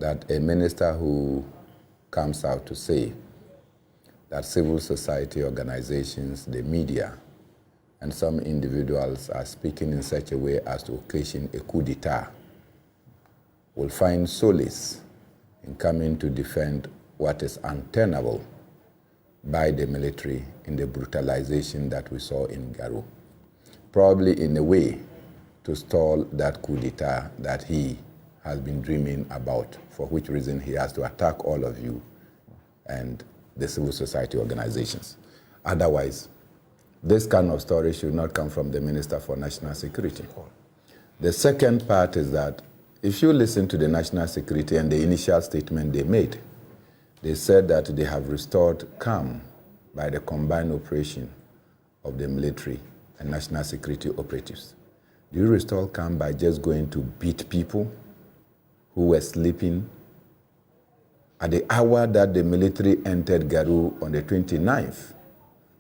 that a minister who comes out to say that civil society organizations, the media, and some individuals are speaking in such a way as to occasion a coup d'etat will find solace in coming to defend what is untenable by the military in the brutalization that we saw in Garu. Probably in a way to stall that coup d'etat that he has been dreaming about, for which reason he has to attack all of you and the civil society organizations. Otherwise, this kind of story should not come from the Minister for National Security. The second part is that if you listen to the National Security and the initial statement they made, they said that they have restored calm by the combined operation of the military and national security operatives. Do you restore calm by just going to beat people who were sleeping? At the hour that the military entered Garu on the 29th,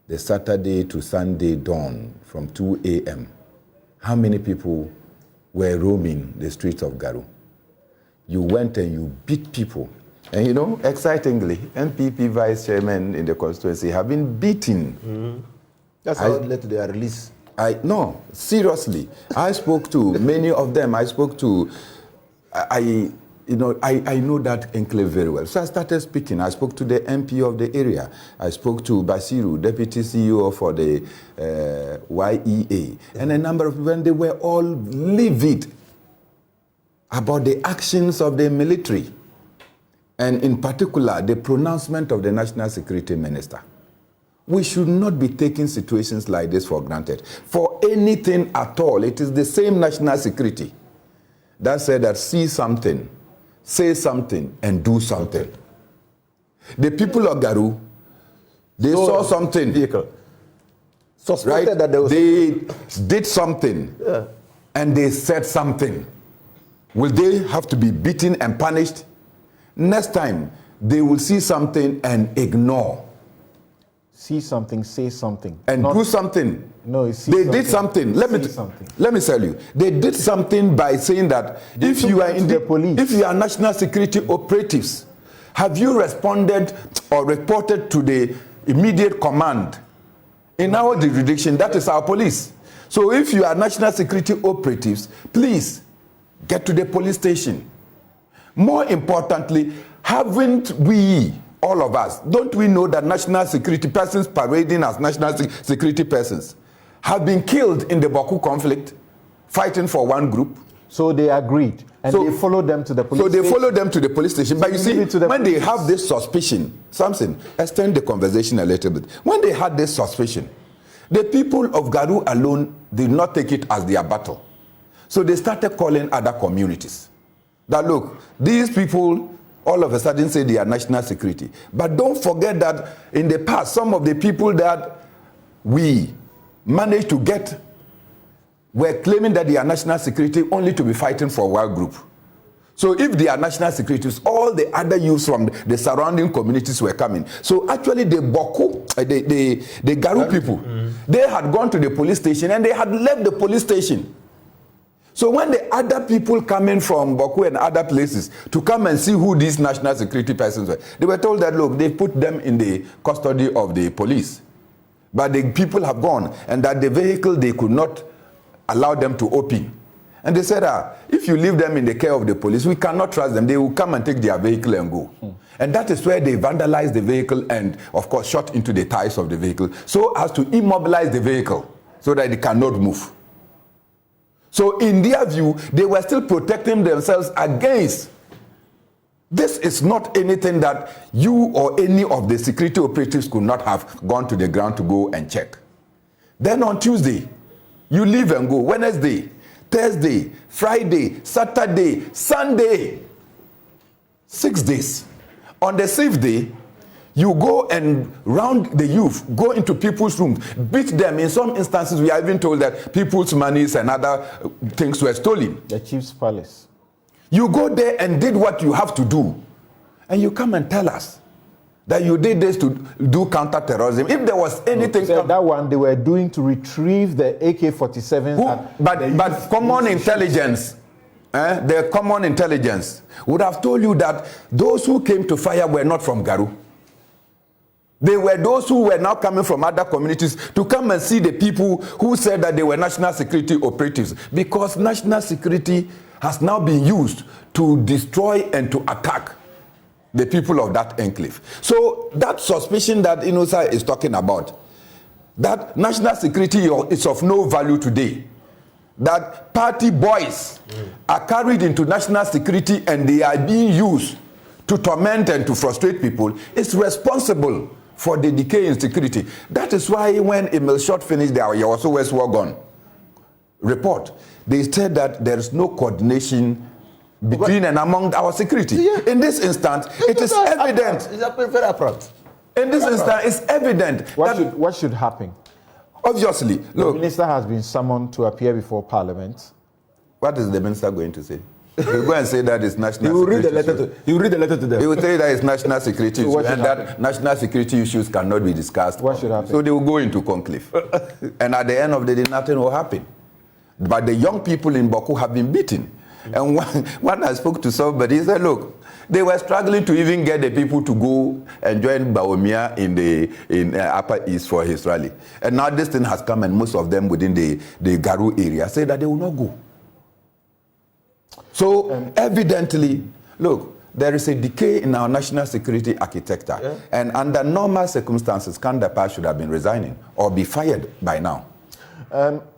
the Saturday to Sunday dawn from 2 a.m., how many people were roaming the streets of Garu? You went and you beat people. And you know, excitingly, NPP vice chairman in the constituency have been beaten. Mm-hmm. That's how it led to their release. No, seriously. I spoke to many of them. I spoke to, I know that enclave very well. So I started speaking. I spoke to the MP of the area. I spoke to Basiru, deputy CEO for the YEA. And a number of people, and they were all livid about the actions of the military. And in particular, the pronouncement of the National Security Minister. We should not be taking situations like this for granted. For anything at all, it is the same national security that said that see something, say something, and do something. Okay. The people of Garu, they saw something. Suspected right? That they did something, and they said something. Will they have to be beaten and punished? Next time, they will see something and ignore. See something, say something. And do something. No, they something. Did something. Let me tell you. They did something by saying that if you are in the police, if you are national security operatives, have you responded or reported to the immediate command in our jurisdiction? That is our police. So if you are national security operatives, please get to the police station. More importantly, haven't we, all of us, don't we know that national security persons parading as national security persons have been killed in the Bawku conflict, fighting for one group? So they agreed, and they followed them to the police station. So they followed them to the police station. But you see, when they have this suspicion, something, extend the conversation a little bit. When they had this suspicion, the people of Garu alone did not take it as their battle. So they started calling other communities. That look, these people all of a sudden say they are national security. But don't forget that in the past, some of the people that we managed to get were claiming that they are national security only to be fighting for one group. So if they are national securities, all the other youths from the surrounding communities were coming. So actually the Bawku, the Garu people, they had gone to the police station and they had left the police station. So when the other people coming from Bawku and other places to come and see who these national security persons were, they were told that, look, they put them in the custody of the police. But the people have gone, and that the vehicle, they could not allow them to open. And they said, if you leave them in the care of the police, we cannot trust them. They will come and take their vehicle and go. And that is where they vandalized the vehicle and, of course, shot into the tires of the vehicle so as to immobilize the vehicle so that it cannot move. So in their view, they were still protecting themselves against. This is not anything that you or any of the security operatives could not have gone to the ground to go and check. Then on Tuesday, you leave and go. Wednesday, Thursday, Friday, Saturday, Sunday. 6 days. On the 6th day, you go and round the youth, go into people's rooms, beat them. In some instances, we are even told that people's monies and other things were stolen. The chief's palace. You go there and did what you have to do. And you come and tell us that you did this to do counter-terrorism. If there was anything... So that one they were doing to retrieve the AK-47. But common intelligence the common intelligence would have told you that those who came to fire were not from Garu. They were those who were now coming from other communities to come and see the people who said that they were national security operatives, because national security has now been used to destroy and to attack the people of that enclave. So that suspicion that Inosa is talking about, that national security is of no value today, that party boys are carried into national security and they are being used to torment and to frustrate people, is responsible for the decay in security. That is why when Emil Short finished their Yawaso West Wagon report, they said that there is no coordination between and among our security. Yeah. In this instance, it is evident. It's a very approach. In this instance, it's evident. What should happen? Obviously, look. The minister has been summoned to appear before Parliament. What is the minister going to say? He will go and say that it's national he will security. He will read the letter to them. He will say that it's national security So issue, and that national security issues cannot be discussed. What should happen? So they will go into conclave. And at the end of the day, nothing will happen. But the young people in Bawku have been beaten. And when I spoke to somebody, he said, look, they were struggling to even get the people to go and join Bawumia in Upper East for his rally. And now this thing has come, and most of them within the Garu area say that they will not go. So evidently, look, there is a decay in our national security architecture. Yeah. And under normal circumstances, Kan-Dapaah should have been resigning or be fired by now.